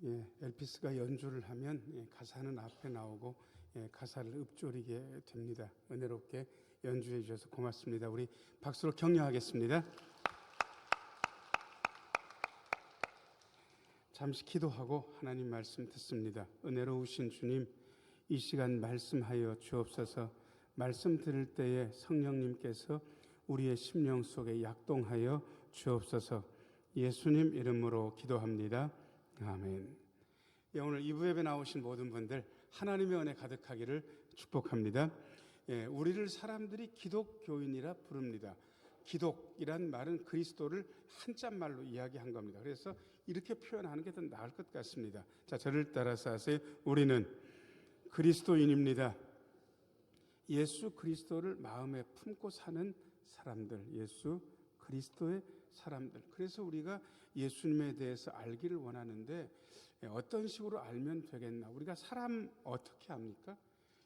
엘피스가 연주를 하면 가사는 앞에 나오고 가사를 읊조리게 됩니다. 은혜롭게 연주해 주셔서 고맙습니다. 우리 박수로 격려하겠습니다. 잠시 기도하고 하나님 말씀 듣습니다. 은혜로우신 주님, 이 시간 말씀하여 주옵소서. 말씀 들을 때에 성령님께서 우리의 심령 속에 약동하여 주옵소서. 예수님 이름으로 기도합니다. 아멘. 오늘 2부 예배 나오신 모든 분들 하나님의 은혜 가득하기를 축복합니다. 우리를 사람들이 기독교인이라 부릅니다. 기독이란 말은 그리스도를 한자말로 이야기한 겁니다. 그래서 이렇게 표현하는 게 더 나을 것 같습니다. 자, 저를 따라서 하세요. 우리는 그리스도인입니다. 예수 그리스도를 마음에 품고 사는 사람들, 예수 그리스도의 사람들. 그래서 우리가 예수님에 대해서 알기를 원하는데 어떤 식으로 알면 되겠나? 우리가 사람 어떻게 압니까?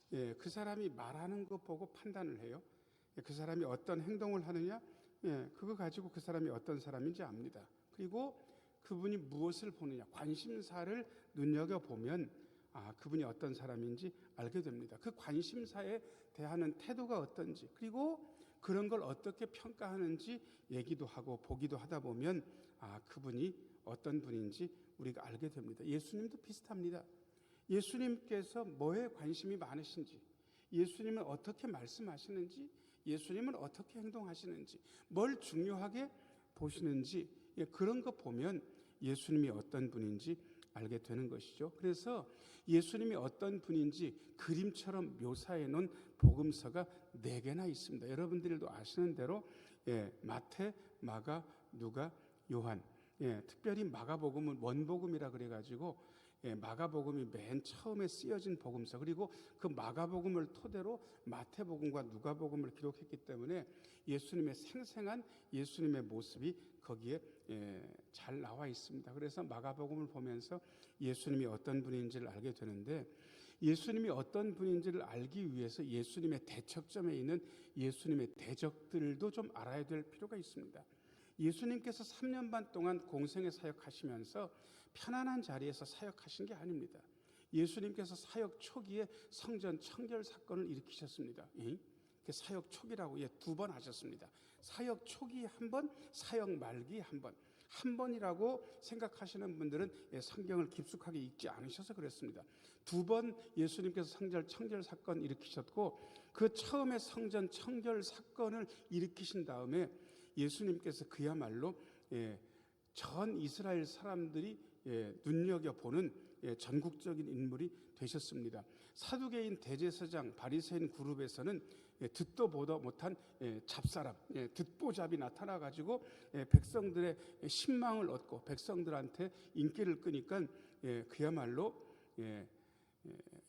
그 사람이 말하는 것 보고 판단을 해요. 그 사람이 어떤 행동을 하느냐? 그거 가지고 그 사람이 어떤 사람인지 압니다. 그리고 그분이 무엇을 보느냐? 관심사를 눈여겨보면 그분이 어떤 사람인지 알게 됩니다. 그 관심사에 대하는 태도가 어떤지, 그리고 그런 걸 어떻게 평가하는지 얘기도 하고 보기도 하다 보면 그분이 어떤 분인지 우리가 알게 됩니다. 예수님도 비슷합니다. 예수님께서 뭐에 관심이 많으신지, 예수님은 어떻게 말씀하시는지, 예수님은 어떻게 행동하시는지, 뭘 중요하게 보시는지, 그런 거 보면 예수님이 어떤 분인지 알게 되는 것이죠. 그래서 예수님이 어떤 분인지 그림처럼 묘사해 놓은 복음서가 4개나 있습니다. 여러분들도 아시는 대로 마태, 마가, 누가, 요한. 특별히 마가복음은 원복음이라 그래가지고 마가복음이 맨 처음에 쓰여진 복음서, 그리고 그 마가복음을 토대로 마태복음과 누가복음을 기록했기 때문에 예수님의 생생한 예수님의 모습이 거기에 잘 나와 있습니다. 그래서 마가복음을 보면서 예수님이 어떤 분인지를 알게 되는데, 예수님이 어떤 분인지를 알기 위해서 예수님의 대척점에 있는 예수님의 대적들도 좀 알아야 될 필요가 있습니다. 예수님께서 3년 반 동안 공생애 사역하시면서 편안한 자리에서 사역하신 게 아닙니다. 예수님께서 사역 초기에 성전 청결 사건을 일으키셨습니다. 사역 초기라고 2번 하셨습니다. 사역 초기 한 번, 사역 말기 한 번. 한 번이라고 생각하시는 분들은 성경을 깊숙하게 읽지 않으셔서 그렇습니다. 2번 예수님께서 성전 청결 사건 일으키셨고, 그 처음에 성전 청결 사건을 일으키신 다음에 예수님께서 그야말로 전 이스라엘 사람들이 눈여겨보는 전국적인 인물이 되셨습니다. 사두개인, 대제사장, 바리새인 그룹에서는 듣도 보도 못한 잡사람, 듣보잡이 나타나가지고 백성들의 신망을 얻고 백성들한테 인기를 끄니까 그야말로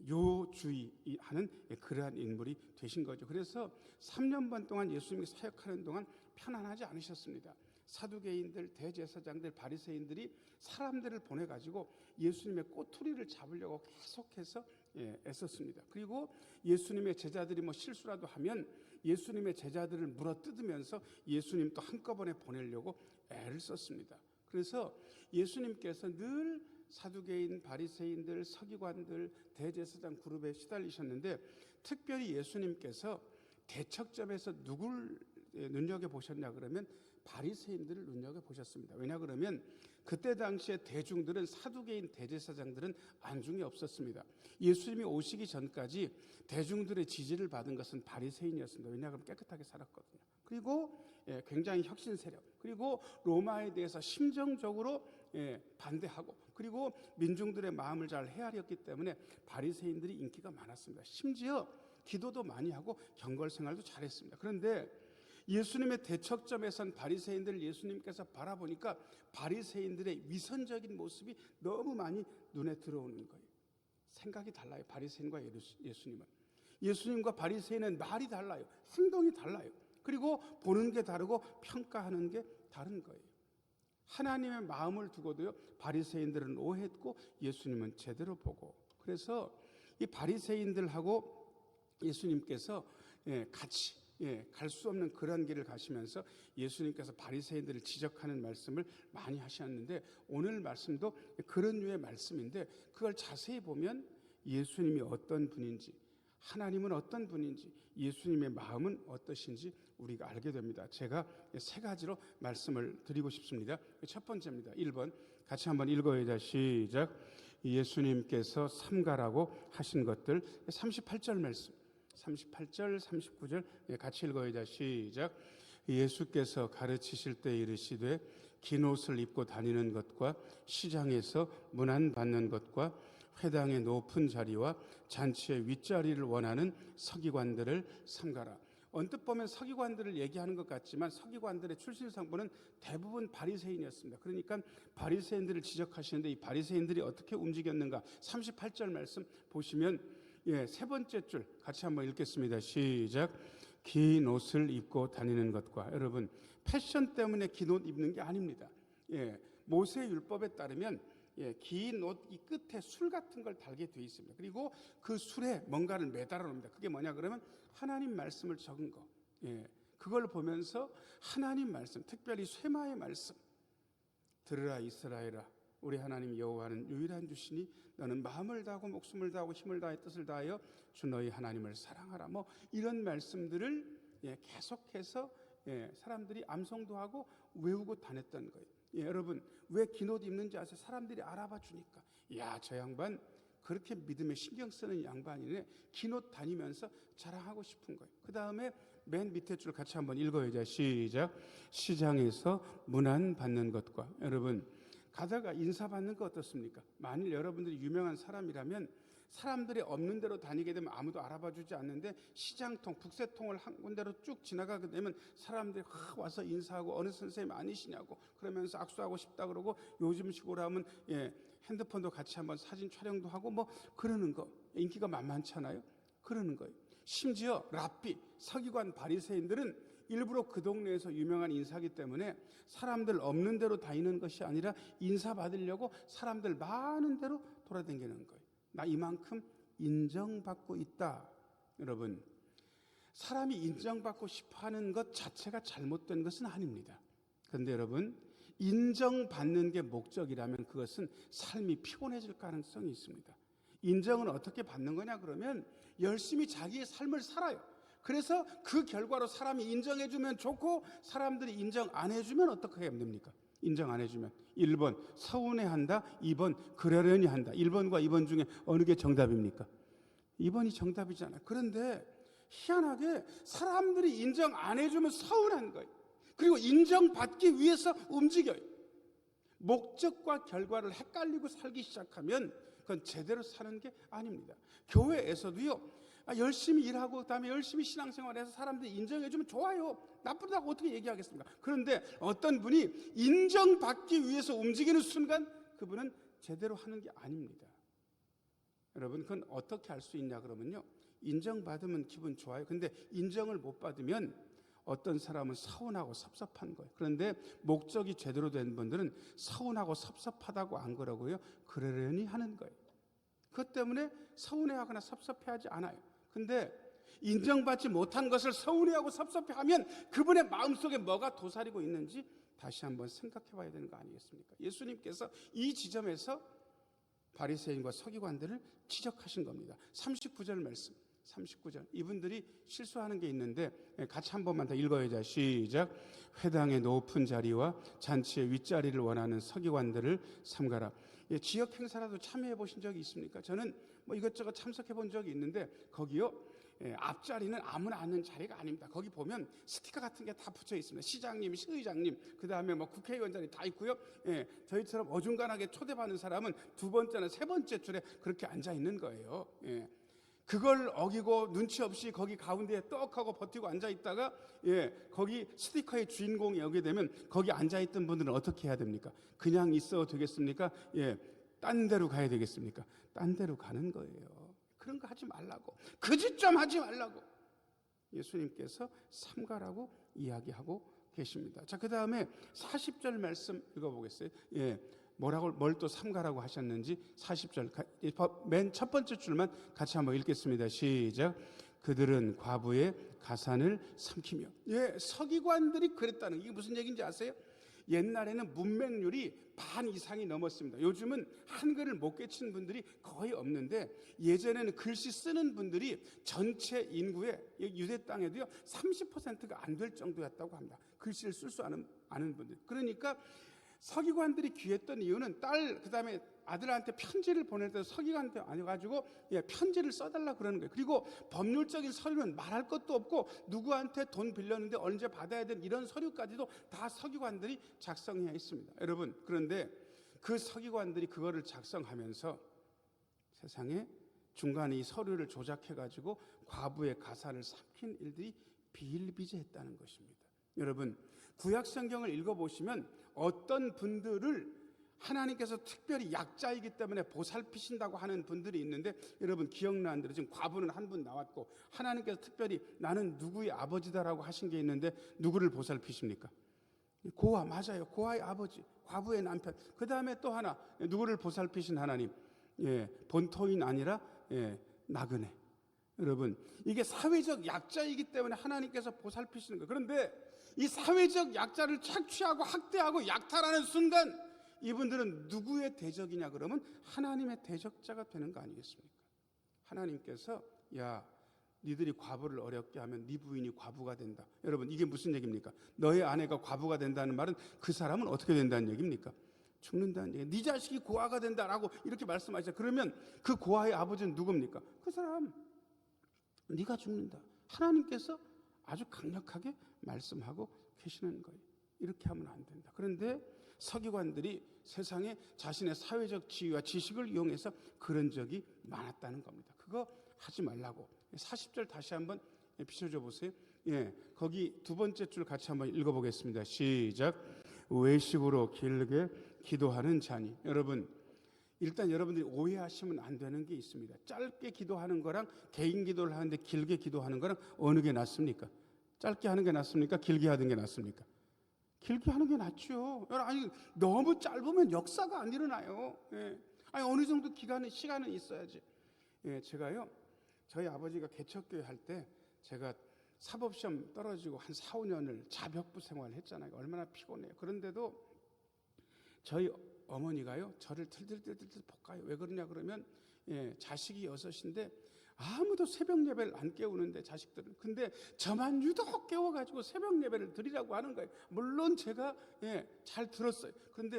요주의하는 그러한 인물이 되신 거죠. 그래서 3년 반 동안 예수님이 사역하는 동안 편안하지 않으셨습니다. 사두개인들, 대제사장들, 바리새인들이 사람들을 보내가지고 예수님의 꼬투리를 잡으려고 계속해서 애썼습니다. 그리고 예수님의 제자들이 실수라도 하면 예수님의 제자들을 물어뜯으면서 예수님 또 한꺼번에 보내려고 애를 썼습니다. 그래서 예수님께서 늘 사두개인, 바리새인들, 서기관들, 대제사장 그룹에 시달리셨는데, 특별히 예수님께서 대척점에서 누굴 눈여겨보셨냐 그러면 바리새인들을 눈여겨보셨습니다. 왜냐 그러면 그때 당시에 대중들은, 사두개인, 대제사장들은 안중에 없었습니다. 예수님이 오시기 전까지 대중들의 지지를 받은 것은 바리새인이었습니다. 왜냐 그러면 깨끗하게 살았거든요. 그리고 굉장히 혁신 세력, 그리고 로마에 대해서 심정적으로 반대하고, 그리고 민중들의 마음을 잘 헤아렸기 때문에 바리새인들이 인기가 많았습니다. 심지어 기도도 많이 하고 경걸 생활도 잘했습니다. 그런데 예수님의 대척점에선 바리새인들을 예수님께서 바라보니까 바리새인들의 위선적인 모습이 너무 많이 눈에 들어오는 거예요. 생각이 달라요. 바리새인과 예수님은. 예수님과 바리새인은 말이 달라요. 행동이 달라요. 그리고 보는 게 다르고 평가하는 게 다른 거예요. 하나님의 마음을 두고도요, 바리새인들은 오해했고 예수님은 제대로 보고. 그래서 이 바리새인들하고 예수님께서 같이 갈 수 없는 그런 길을 가시면서 예수님께서 바리새인들을 지적하는 말씀을 많이 하셨는데, 오늘 말씀도 그런 류의 말씀인데, 그걸 자세히 보면 예수님이 어떤 분인지, 하나님은 어떤 분인지, 예수님의 마음은 어떠신지 우리가 알게 됩니다. 제가 세 가지로 말씀을 드리고 싶습니다. 첫 번째입니다. 1번 같이 한번 읽어야죠. 시작. 예수님께서 삼가라고 하신 것들. 38절 말씀, 38절 39절 같이 읽어야죠. 시작. 예수께서 가르치실 때 이르시되 긴 옷을 입고 다니는 것과 시장에서 문안 받는 것과 회당의 높은 자리와 잔치의 윗자리를 원하는 서기관들을 삼가라. 언뜻 보면 서기관들을 얘기하는 것 같지만 서기관들의 출신 성분은 대부분 바리새인이었습니다. 그러니까 바리새인들을 지적하시는데, 이 바리새인들이 어떻게 움직였는가? 38절 말씀 보시면 세 번째 줄 같이 한번 읽겠습니다. 시작. 긴 옷을 입고 다니는 것과, 여러분 패션 때문에 긴 옷 입는 게 아닙니다. 모세 율법에 따르면 긴 옷 이 끝에 술 같은 걸 달게 되어 있습니다. 그리고 그 술에 뭔가를 매달아 놓습니다. 그게 뭐냐 그러면 하나님 말씀을 적은 거. 그걸 보면서 하나님 말씀, 특별히 쇠마의 말씀, 들으라 이스라엘아, 우리 하나님 여호와는 유일한 주시니 너는 마음을 다하고 목숨을 다하고 힘을 다해 뜻을 다하여 주 너희 하나님을 사랑하라. 뭐 이런 말씀들을 계속해서 사람들이 암송도 하고 외우고 다녔던 거예요. 여러분 왜 긴 옷 입는지 아세요? 사람들이 알아봐 주니까. 야, 저 양반 그렇게 믿음에 신경 쓰는 양반이네. 긴 옷 다니면서 자랑하고 싶은 거예요. 그 다음에 맨 밑에 줄 같이 한번 읽어야죠. 시작. 시장에서 문안 받는 것과, 여러분 가다가 인사 받는 거 어떻습니까? 만일 여러분들이 유명한 사람이라면 사람들이 없는 데로 다니게 되면 아무도 알아봐 주지 않는데, 시장통, 북새통을 한 군데로 쭉 지나가게 되면 사람들이 와서 인사하고 어느 선생님 아니시냐고 그러면서 악수하고 싶다 그러고, 요즘식으로 하면 핸드폰도 같이 한번 사진 촬영도 하고 뭐 그러는 거, 인기가 만만찮아요. 그러는 거예요. 심지어 랍비, 서기관, 바리새인들은 일부러 그 동네에서 유명한 인사기 때문에 사람들 없는 데로 다니는 것이 아니라 인사 받으려고 사람들 많은 데로 돌아다니는 거예요. 나 이만큼 인정받고 있다. 여러분, 사람이 인정받고 싶어하는 것 자체가 잘못된 것은 아닙니다. 그런데 여러분, 인정받는 게 목적이라면 그것은 삶이 피곤해질 가능성이 있습니다. 인정은 어떻게 받는 거냐 그러면 열심히 자기의 삶을 살아요. 그래서 그 결과로 사람이 인정해주면 좋고, 사람들이 인정 안 해주면 어떻게 하면 됩니까? 인정 안 해주면 1번 서운해한다, 2번 그러려니 한다. 1번과 2번 중에 어느 게 정답입니까? 2번이 정답이잖아요. 그런데 희한하게 사람들이 인정 안 해주면 서운한 거예요. 그리고 인정받기 위해서 움직여요. 목적과 결과를 헷갈리고 살기 시작하면 그건 제대로 사는 게 아닙니다. 교회에서도요, 열심히 일하고 그다음에 열심히 신앙생활해서 사람들이 인정해주면 좋아요. 나쁘다고 어떻게 얘기하겠습니까? 그런데 어떤 분이 인정받기 위해서 움직이는 순간 그분은 제대로 하는 게 아닙니다. 여러분, 그건 어떻게 할 수 있냐 그러면요, 인정받으면 기분 좋아요. 근데 인정을 못 받으면 어떤 사람은 서운하고 섭섭한 거예요. 그런데 목적이 제대로 된 분들은 서운하고 섭섭하다고 안 그러고요, 그러려니 하는 거예요. 그것 때문에 서운해하거나 섭섭해하지 않아요. 근데 인정받지 못한 것을 서운해하고 섭섭해하면 그분의 마음속에 뭐가 도사리고 있는지 다시 한번 생각해 봐야 되는 거 아니겠습니까? 예수님께서 이 지점에서 바리새인과 서기관들을 지적하신 겁니다. 39절 말씀, 39절. 이분들이 실수하는 게 있는데 같이 한 번만 더 읽어야죠. 시작. 회당의 높은 자리와 잔치의 윗자리를 원하는 서기관들을 삼가라. 지역 행사라도 참여해 보신 적이 있습니까? 저는 뭐 이것저것 참석해 본 적이 있는데 거기요, 앞자리는 아무나 앉는 자리가 아닙니다. 거기 보면 스티커 같은 게 다 붙여 있습니다. 시장님, 시의장님, 그 다음에 뭐 국회의원 자리 다 있고요. 저희처럼 어중간하게 초대받는 사람은 두 번째나 세 번째 줄에 그렇게 앉아 있는 거예요. 그걸 어기고 눈치 없이 거기 가운데에 떡 하고 버티고 앉아 있다가 거기 스티커의 주인공이 오게 되면 거기 앉아 있던 분들은 어떻게 해야 됩니까? 그냥 있어도 되겠습니까? 딴 데로 가야 되겠습니까? 딴 데로 가는 거예요. 그런 거 하지 말라고, 그 짓 좀 하지 말라고 예수님께서 삼가라고 이야기하고 계십니다. 자, 그 다음에 40절 말씀 읽어보겠어요. 뭘 또 삼가라고 하셨는지 40절 맨 첫 번째 줄만 같이 한번 읽겠습니다. 시작. 그들은 과부의 가산을 삼키며. 서기관들이 그랬다는 게 무슨 얘기인지 아세요? 옛날에는 문맹률이 반 이상이 넘었습니다. 요즘은 한글을 못 깨치는 분들이 거의 없는데, 예전에는 글씨 쓰는 분들이 전체 인구의 유대 땅에도요 30%가 안 될 정도였다고 합니다. 글씨를 쓸 수 아는 분들. 그러니까 서기관들이 귀했던 이유는 딸 그다음에 아들한테 편지를 보낼 때 서기관한테 아니가지고 편지를 써달라 그러는 거예요. 그리고 법률적인 서류는 말할 것도 없고, 누구한테 돈 빌렸는데 언제 받아야 되는 이런 서류까지도 다 서기관들이 작성해야 있습니다. 여러분, 그런데 그 서기관들이 그거를 작성하면서 세상에 중간에 이 서류를 조작해가지고 과부의 가산을 삼킨 일들이 비일비재했다는 것입니다. 여러분, 구약 성경을 읽어보시면 어떤 분들을 하나님께서 특별히 약자이기 때문에 보살피신다고 하는 분들이 있는데, 여러분 기억나는 대로 지금 과부는 한 분 나왔고, 하나님께서 특별히 나는 누구의 아버지다라고 하신 게 있는데 누구를 보살피십니까? 고아, 맞아요. 고아의 아버지, 과부의 남편. 그 다음에 또 하나, 누구를 보살피신 하나님? 본토인 아니라 나그네. 여러분, 이게 사회적 약자이기 때문에 하나님께서 보살피시는 거예요. 그런데 이 사회적 약자를 착취하고 학대하고 약탈하는 순간 이분들은 누구의 대적이냐 그러면 하나님의 대적자가 되는 거 아니겠습니까? 하나님께서 니들이 과부를 어렵게 하면 네 부인이 과부가 된다. 여러분, 이게 무슨 얘기입니까? 너의 아내가 과부가 된다는 말은 그 사람은 어떻게 된다는 얘기입니까? 죽는다는 얘기. 네 자식이 고아가 된다라고 이렇게 말씀하시죠. 그러면 그 고아의 아버지는 누굽니까? 그 사람. 네가 죽는다. 하나님께서 아주 강력하게 말씀하고 계시는 거예요. 이렇게 하면 안 된다. 그런데 서기관들이 세상에 자신의 사회적 지위와 지식을 이용해서 그런 적이 많았다는 겁니다. 그거 하지 말라고. 40절 다시 한번 비춰줘 보세요. 거기 두 번째 줄 같이 한번 읽어보겠습니다. 시작. 외식으로 길게 기도하는 자니. 여러분, 일단 여러분들이 오해하시면 안 되는 게 있습니다. 짧게 기도하는 거랑 개인 기도를 하는데 길게 기도하는 거랑 어느 게 낫습니까? 짧게 하는 게 낫습니까? 길게 하는 게 낫습니까? 길게 하는 게 낫죠. 아니, 너무 짧으면 역사가 안 일어나요. 아니, 어느 정도 시간은 있어야지. 제가요, 저희 아버지가 개척교회 할 때 제가 사법시험 떨어지고 한 4, 5년을 자벽부 생활을 했잖아요. 얼마나 피곤해요. 그런데도 저희 어머니가요, 저를 틀틀틀틀 볶아요. 왜 그러냐 그러면 자식이 6인데 아무도 새벽 예배를 안 깨우는데, 자식들은. 근데 저만 유독 깨워가지고 새벽 예배를 드리라고 하는 거예요. 물론 제가 잘 들었어요. 그런데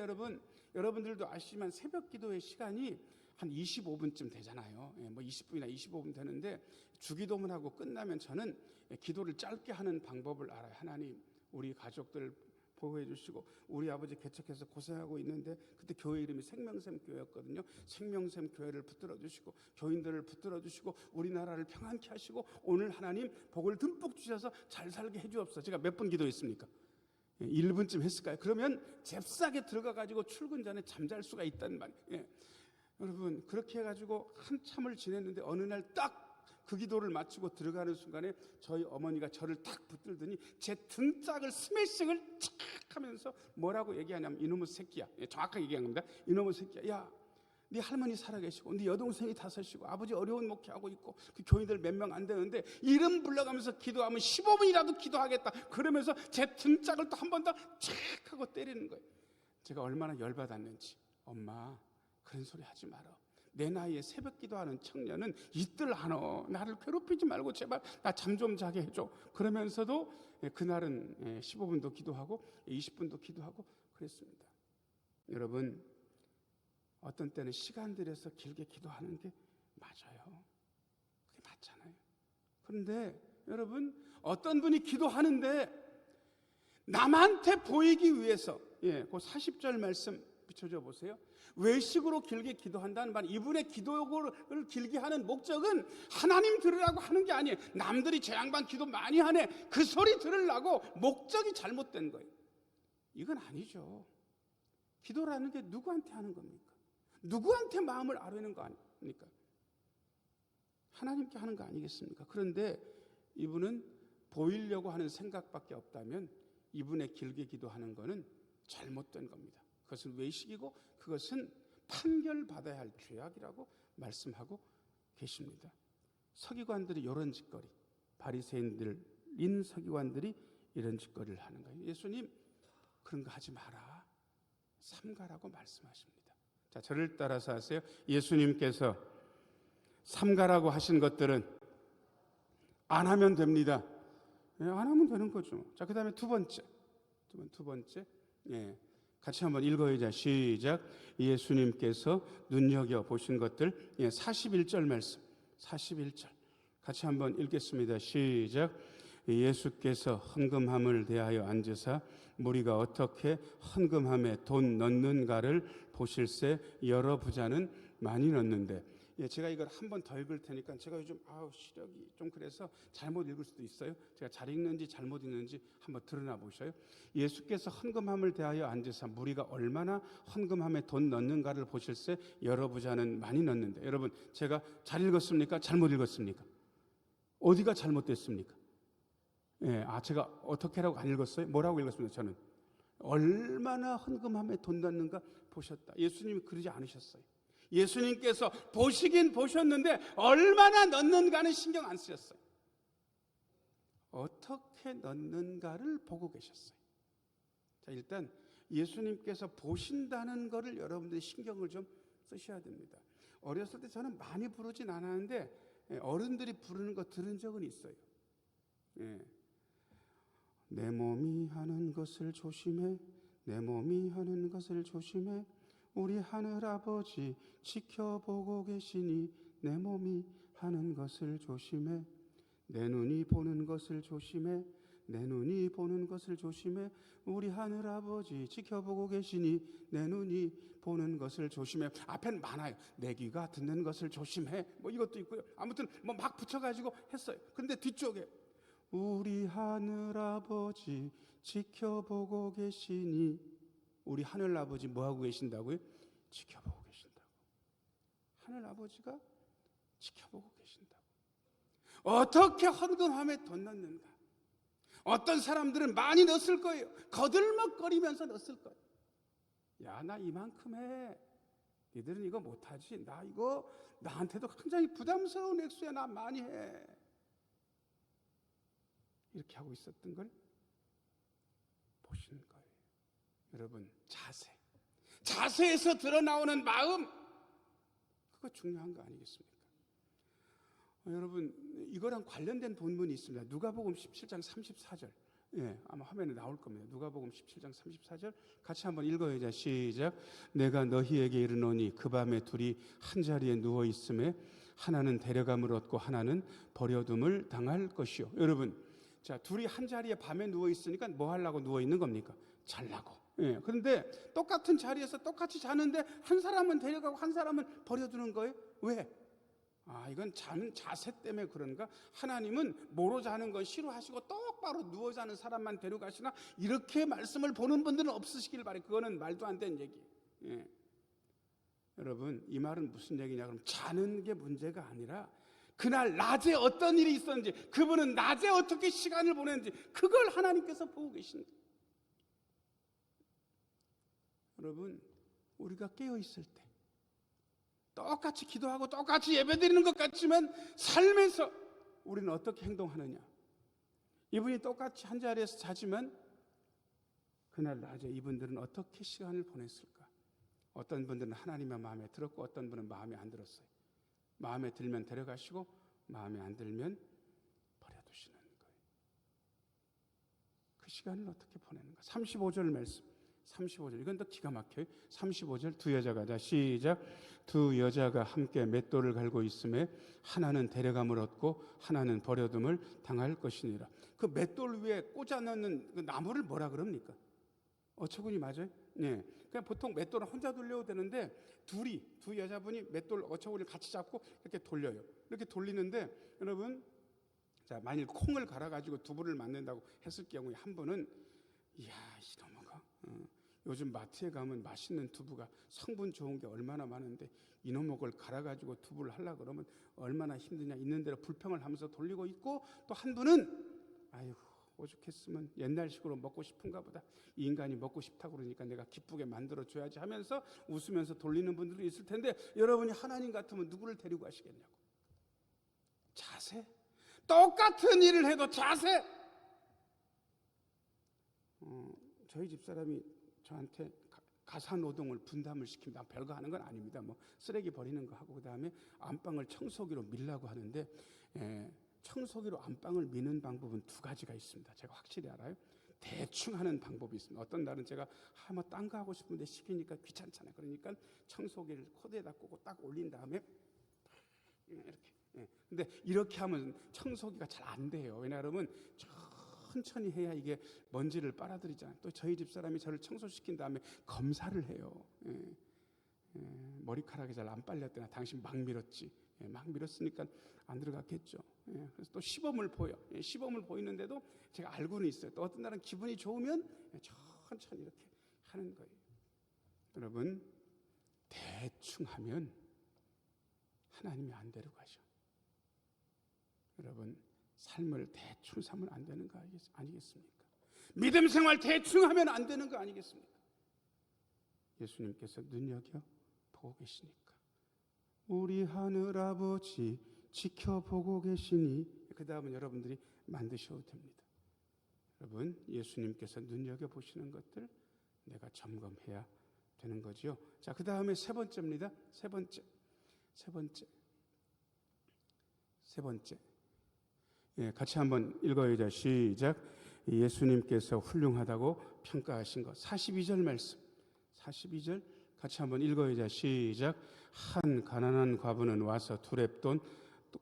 여러분들도 아시지만 새벽 기도의 시간이 한 25분쯤 되잖아요. 뭐 20분이나 25분 되는데 주기도문 하고 끝나면 저는 기도를 짧게 하는 방법을 알아요. 하나님, 우리 가족들 보호해 주시고, 우리 아버지 개척해서 고생하고 있는데, 그때 교회 이름이 생명샘 교회였거든요. 생명샘 교회를 붙들어 주시고, 교인들을 붙들어 주시고, 우리나라를 평안케 하시고, 오늘 하나님 복을 듬뿍 주셔서 잘 살게 해 주옵소서. 제가 몇 분 기도했습니까? 1분쯤 했을까요? 그러면 잽싸게 들어가가지고 출근 전에 잠잘 수가 있단 말이에요. 여러분, 그렇게 해가지고 한참을 지냈는데 어느 날 딱 그 기도를 마치고 들어가는 순간에 저희 어머니가 저를 딱 붙들더니 제 등짝을 스매싱을 착 하면서 뭐라고 얘기하냐면, 이놈의 새끼야. 정확하게 얘기한 겁니다. 이놈의 새끼야. 네 할머니 살아계시고 네 여동생이 5이고 아버지 어려운 목회하고 있고 그 교인들 몇 명 안 되는데 이름 불러가면서 기도하면 15분이라도 기도하겠다. 그러면서 제 등짝을 또 한 번 더 착 하고 때리는 거예요. 제가 얼마나 열받았는지. 엄마, 그런 소리 하지 마라. 내 나이에 새벽 기도하는 청년은 이뜰 하노. 나를 괴롭히지 말고 제발 나 잠 좀 자게 해줘. 그러면서도 그날은 15분도 기도하고 20분도 기도하고 그랬습니다. 여러분, 어떤 때는 시간 들여서 길게 기도하는 게 맞아요. 그게 맞잖아요. 그런데 여러분, 어떤 분이 기도하는데 남한테 보이기 위해서, 그 40절 말씀 비춰줘 보세요. 외식으로 길게 기도한다는 말, 이분의 기도를 길게 하는 목적은 하나님 들으라고 하는 게 아니에요. 남들이 저 양반 기도 많이 하네, 그 소리 들으려고 목적이 잘못된 거예요. 이건 아니죠. 기도라는 게 누구한테 하는 겁니까? 누구한테 마음을 아뢰는 거 아닙니까? 하나님께 하는 거 아니겠습니까? 그런데 이분은 보이려고 하는 생각밖에 없다면 이분의 길게 기도하는 거는 잘못된 겁니다. 그것은 외식이고 그것은 판결받아야 할 죄악이라고 말씀하고 계십니다. 서기관들이 이런 짓거리, 바리새인들인 서기관들이 이런 짓거리를 하는 거예요. 예수님 그런 거 하지 마라, 삼가라고 말씀하십니다. 자, 저를 따라서 하세요. 예수님께서 삼가라고 하신 것들은 안 하면 됩니다. 안 하면 되는 거죠. 자, 그 다음에 두 번째, 같이 한번 읽어야죠. 시작. 예수님께서 눈여겨보신 것들, 41절 말씀, 41절 같이 한번 읽겠습니다. 시작. 예수께서 헌금함을 대하여 앉으사 무리가 어떻게 헌금함에 돈 넣는가를 보실새 여러 부자는 많이 넣는데. 제가 이걸 한 번 더 읽을 테니까, 제가 요즘 시력이 좀 그래서 잘못 읽을 수도 있어요. 제가 잘 읽는지 잘못 읽는지 한번 드러나 보셔요. 예수께서 헌금함을 대하여 앉으사 무리가 얼마나 헌금함에 돈 넣는가를 보실새 여러 부자는 많이 넣는데. 여러분, 제가 잘 읽었습니까? 잘못 읽었습니까? 어디가 잘못됐습니까? 제가 어떻게라고 안 읽었어요? 뭐라고 읽었습니까? 저는 얼마나 헌금함에 돈 넣는가 보셨다. 예수님이 그러지 않으셨어요. 예수님께서 보시긴 보셨는데 얼마나 넣는가는 신경 안 쓰셨어요. 어떻게 넣는가를 보고 계셨어요. 자, 일단 예수님께서 보신다는 것을 여러분들이 신경을 좀 쓰셔야 됩니다. 어렸을 때 저는 많이 부르진 않았는데 어른들이 부르는 거 들은 적은 있어요. 내 몸이 하는 것을 조심해, 내 몸이 하는 것을 조심해, 우리 하늘아버지 지켜보고 계시니 내 몸이 하는 것을 조심해, 내 눈이 보는 것을 조심해, 내 눈이 보는 것을 조심해, 우리 하늘아버지 지켜보고 계시니 내 눈이 보는 것을 조심해. 앞에는 많아요. 내 귀가 듣는 것을 조심해, 뭐 이것도 있고요. 아무튼 뭐 막 붙여가지고 했어요. 근데 뒤쪽에 우리 하늘아버지 지켜보고 계시니, 우리 하늘아버지 뭐하고 계신다고요? 지켜보고 계신다고. 하늘아버지가 지켜보고 계신다고. 어떻게 헌금함에 돈 넣는가? 어떤 사람들은 많이 넣었을 거예요. 거들먹거리면서 넣었을 거예요. 야, 나 이만큼 해. 니들은 이거 못하지. 나 이거 나한테도 굉장히 부담스러운 액수야. 나 많이 해. 이렇게 하고 있었던 걸 보신 거예요. 여러분, 자세에서 드러나오는 마음, 그거 중요한 거 아니겠습니까? 여러분, 이거랑 관련된 본문이 있습니다. 누가복음 17장 34절. 아마 화면에 나올 겁니다. 누가복음 17장 34절 같이 한번 읽어야죠. 시작. 내가 너희에게 이르노니 그 밤에 둘이 한 자리에 누워 있음에 하나는 데려감을 얻고 하나는 버려둠을 당할 것이요. 여러분, 자, 둘이 한 자리에 밤에 누워 있으니까 뭐 하려고 누워 있는 겁니까? 잘라고. 그런데 똑같은 자리에서 똑같이 자는데 한 사람은 데려가고 한 사람은 버려두는 거예요. 왜? 이건 자는 자세 때문에 그런가? 하나님은 모로 자는 건 싫어하시고 똑바로 누워 자는 사람만 데려가시나? 이렇게 말씀을 보는 분들은 없으시길 바래요. 그거는 말도 안 되는 얘기. 여러분, 이 말은 무슨 얘기냐? 그럼 자는 게 문제가 아니라 그날 낮에 어떤 일이 있었는지, 그분은 낮에 어떻게 시간을 보냈는지, 그걸 하나님께서 보고 계십니다. 여러분, 우리가 깨어있을 때 똑같이 기도하고 똑같이 예배드리는 것 같지만 삶에서 우리는 어떻게 행동하느냐? 이분이 똑같이 한 자리에서 자지만 그날 낮에 이분들은 어떻게 시간을 보냈을까? 어떤 분들은 하나님의 마음에 들었고 어떤 분은 마음에 안 들었어요. 마음에 들면 데려가시고 마음에 안 들면 버려두시는 거예요. 그 시간을 어떻게 보내는가? 35절 말씀, 35절, 이건 더 기가 막혀요. 35절, 두 여자가, 자 시작. 두 여자가 함께 맷돌을 갈고 있음에 하나는 데려감을 얻고 하나는 버려둠을 당할 것이니라. 그 맷돌 위에 꽂아 넣는 그 나무를 뭐라 그럽니까? 어처구니 맞아요? 네. 그냥 보통 맷돌은 혼자 돌려도 되는데 두 여자분이 맷돌 어처구니를 같이 잡고 이렇게 돌려요. 이렇게 돌리는데 여러분, 자, 만일 콩을 갈아가지고 두부를 만든다고 했을 경우에 한 분은 이야, 이놈아가 요즘 마트에 가면 맛있는 두부가 성분 좋은 게 얼마나 많은데 이놈의 걸 갈아가지고 두부를 하려고 그러면 얼마나 힘드냐, 있는 대로 불평을 하면서 돌리고 있고, 또 한 분은 아이고 오죽했으면 옛날식으로 먹고 싶은가 보다, 이 인간이 먹고 싶다고 그러니까 내가 기쁘게 만들어줘야지 하면서 웃으면서 돌리는 분들도 있을 텐데, 여러분이 하나님 같으면 누구를 데리고 가시겠냐고. 자세. 똑같은 일을 해도 자세. 저희 집사람이 저한테 가사 노동을 분담을 시킵니다. 별거 하는 건 아닙니다. 뭐 쓰레기 버리는 거 하고 그다음에 안방을 청소기로 밀라고 하는데 청소기로 안방을 미는 방법은 두 가지가 있습니다. 제가 확실히 알아요. 대충 하는 방법이 있습니다. 어떤 날은 제가 뭐 딴 거 하고 싶은데 시키니까 귀찮잖아요. 그러니까 청소기를 코드에다 꽂고 딱 올린 다음에 이렇게. 근데 이렇게 하면 청소기가 잘 안 돼요. 왜냐하면 천천히 해야 이게 먼지를 빨아들이잖아요. 또 저희 집사람이 저를 청소시킨 다음에 검사를 해요. 머리카락이 잘 안 빨렸더나 당신 막 밀었지. 막 밀었으니까 안 들어갔겠죠. 그래서 또 시범을 보여. 시범을 보이는데도 제가 알고는 있어요. 또 어떤 날은 기분이 좋으면 천천히 이렇게 하는 거예요. 여러분, 대충 하면 하나님이 안 데려가셔. 여러분, 삶을 대충 사면 안 되는 거 아니겠습니까? 믿음 생활 대충 하면 안 되는 거 아니겠습니까? 예수님께서 눈여겨보고 계시니까. 우리 하늘 아버지 지켜보고 계시니, 그 다음은 여러분들이 만드셔도 됩니다. 여러분, 예수님께서 눈여겨보시는 것들 내가 점검해야 되는 거죠. 자, 그 다음에 세 번째입니다. 세 번째. 같이 한번 읽어야죠. 시작. 예수님께서 훌륭하다고 평가하신 것. 42절 말씀. 42절 같이 한번 읽어야죠. 시작. 한 가난한 과부는 와서 두 렙돈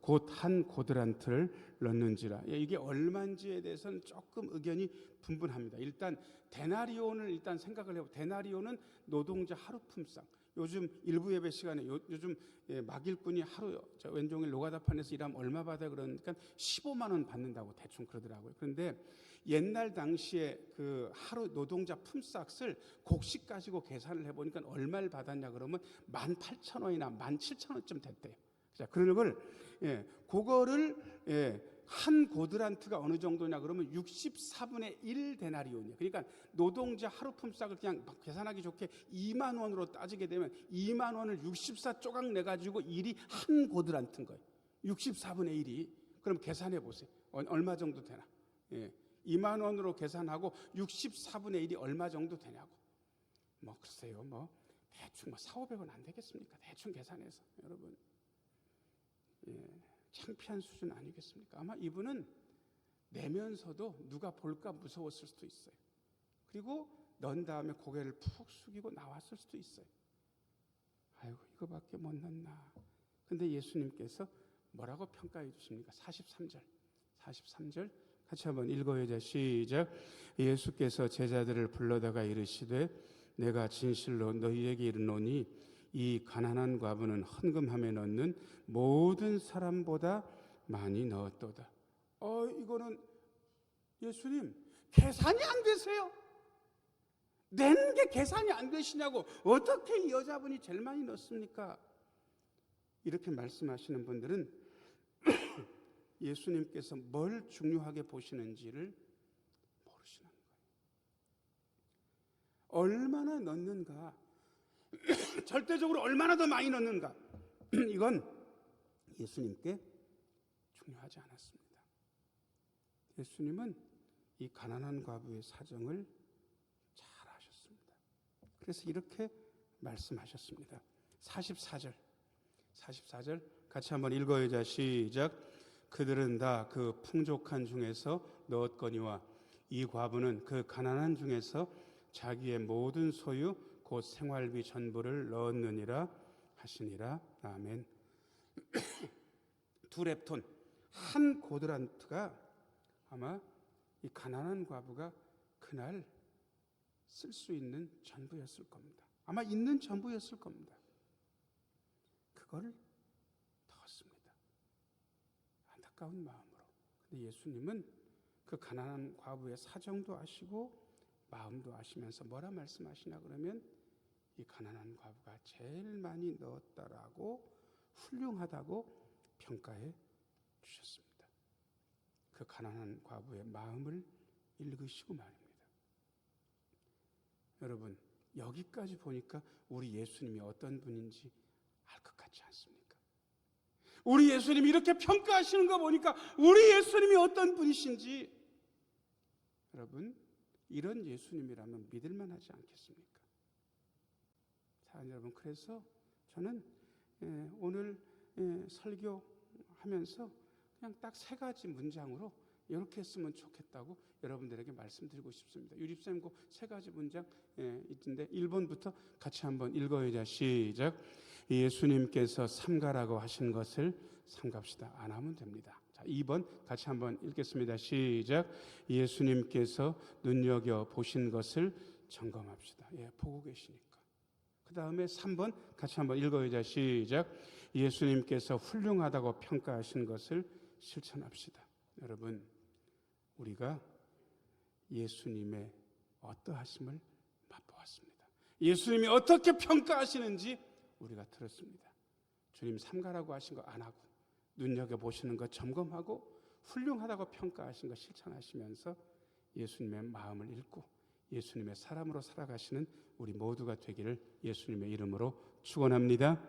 곧 한 고드란트를 넣는지라. 이게 얼마인지에 대해서는 조금 의견이 분분합니다. 일단 데나리온을 일단 생각을 해보고, 데나리온은 노동자 하루 품삯. 요즘 일부 예배 시간에 요즘 막일꾼이 하루 왼종일 노가다판에서 일하면 얼마 받아 그러니까 15만 원 받는다고 대충 그러더라고요. 그런데 옛날 당시에 그 하루 노동자 품삯을 곡식 가지고 계산을 해보니까 얼마를 받았냐 그러면 18,000원이나 17,000원쯤 됐대요. 자, 그걸 그거를 한 고드란트가 어느 정도냐 그러면 64분의 1 데나리온이에요. 그러니까 노동자 하루 품삯을 그냥 계산하기 좋게 2만 원으로 따지게 되면 2만 원을 64조각 내가지고 일이 한 고드란트인 거예요. 64분의 1이. 그럼 계산해 보세요. 얼마 정도 되나? 2만 원으로 계산하고 64분의 1이 얼마 정도 되냐고. 뭐 글쎄요. 뭐 대충 4,500원 안 되겠습니까? 대충 계산해서. 여러분. 창피한 수준 아니겠습니까? 아마 이분은 내면서도 누가 볼까 무서웠을 수도 있어요. 그리고 넣은 다음에 고개를 푹 숙이고 나왔을 수도 있어요. 아이고, 이거밖에 못 넣나. 근데 예수님께서 뭐라고 평가해 주십니까? 43절 같이 한번 읽어야죠. 시작. 예수께서 제자들을 불러다가 이르시되 내가 진실로 너희에게 이르노니 이 가난한 과부는 헌금함에 넣는 모든 사람보다 많이 넣었도다. 이거는 예수님 계산이 안 되세요? 낸 게 계산이 안 되시냐고. 어떻게 이 여자분이 제일 많이 넣습니까? 이렇게 말씀하시는 분들은 예수님께서 뭘 중요하게 보시는지를 모르시는 거예요. 얼마나 넣는가, 절대적으로 얼마나 더 많이 넣는가, 이건 예수님께 중요하지 않았습니다. 예수님은 이 가난한 과부의 사정을 잘 아셨습니다. 그래서 이렇게 말씀하셨습니다. 44절 같이 한번 읽어야죠. 시작. 그들은 다 그 풍족한 중에서 넣었거니와 이 과부는 그 가난한 중에서 자기의 모든 소유 곧 생활비 전부를 넣었느니라 하시니라. 아멘. 두 렙돈, 한 고드란트가 아마 이 가난한 과부가 그날 쓸 수 있는 전부였을 겁니다. 아마 있는 전부였을 겁니다. 그걸 넣었습니다. 안타까운 마음으로. 근데 예수님은 그 가난한 과부의 사정도 아시고 마음도 아시면서 뭐라 말씀하시나 그러면 이 가난한 과부가 제일 많이 넣었다라고 훌륭하다고 평가해 주셨습니다. 그 가난한 과부의 마음을 읽으시고 말입니다. 여러분, 여기까지 보니까 우리 예수님이 어떤 분인지 알 것 같지 않습니까? 우리 예수님이 이렇게 평가하시는 거 보니까 우리 예수님이 어떤 분이신지 여러분 이런 예수님이라면 믿을만 하지 않겠습니까? 사랑하는 여러분, 그래서 저는 오늘 설교하면서 그냥 딱 3가지 문장으로 이렇게 했으면 좋겠다고 여러분들에게 말씀드리고 싶습니다. 유립쌤 그 3가지 문장 있는데 1번부터 같이 한번 읽어야죠. 시작. 예수님께서 삼가라고 하신 것을 삼갑시다. 안 하면 됩니다. 자, 2번 같이 한번 읽겠습니다. 시작. 예수님께서 눈여겨보신 것을 점검합시다. 보고 계시니까. 그 다음에 3번 같이 한번 읽어야죠. 시작. 예수님께서 훌륭하다고 평가하신 것을 실천합시다. 여러분, 우리가 예수님의 어떠하심을 맛보았습니다. 예수님이 어떻게 평가하시는지 우리가 들었습니다. 주님 삼가라고 하신 거 안 하고 눈여겨보시는 거 점검하고 훌륭하다고 평가하신 거 실천하시면서 예수님의 마음을 읽고 예수님의 사람으로 살아가시는 우리 모두가 되기를 예수님의 이름으로 축원합니다.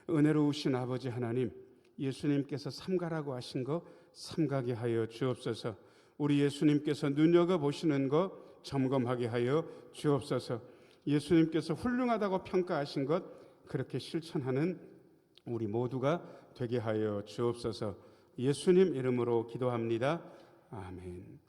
은혜로우신 아버지 하나님, 예수님께서 삼가라고 하신 거 삼가게 하여 주옵소서. 우리 예수님께서 눈여겨보시는 것 점검하게 하여 주옵소서. 예수님께서 훌륭하다고 평가하신 것 그렇게 실천하는 우리 모두가 되게 하여 주옵소서. 예수님 이름으로 기도합니다. 아멘.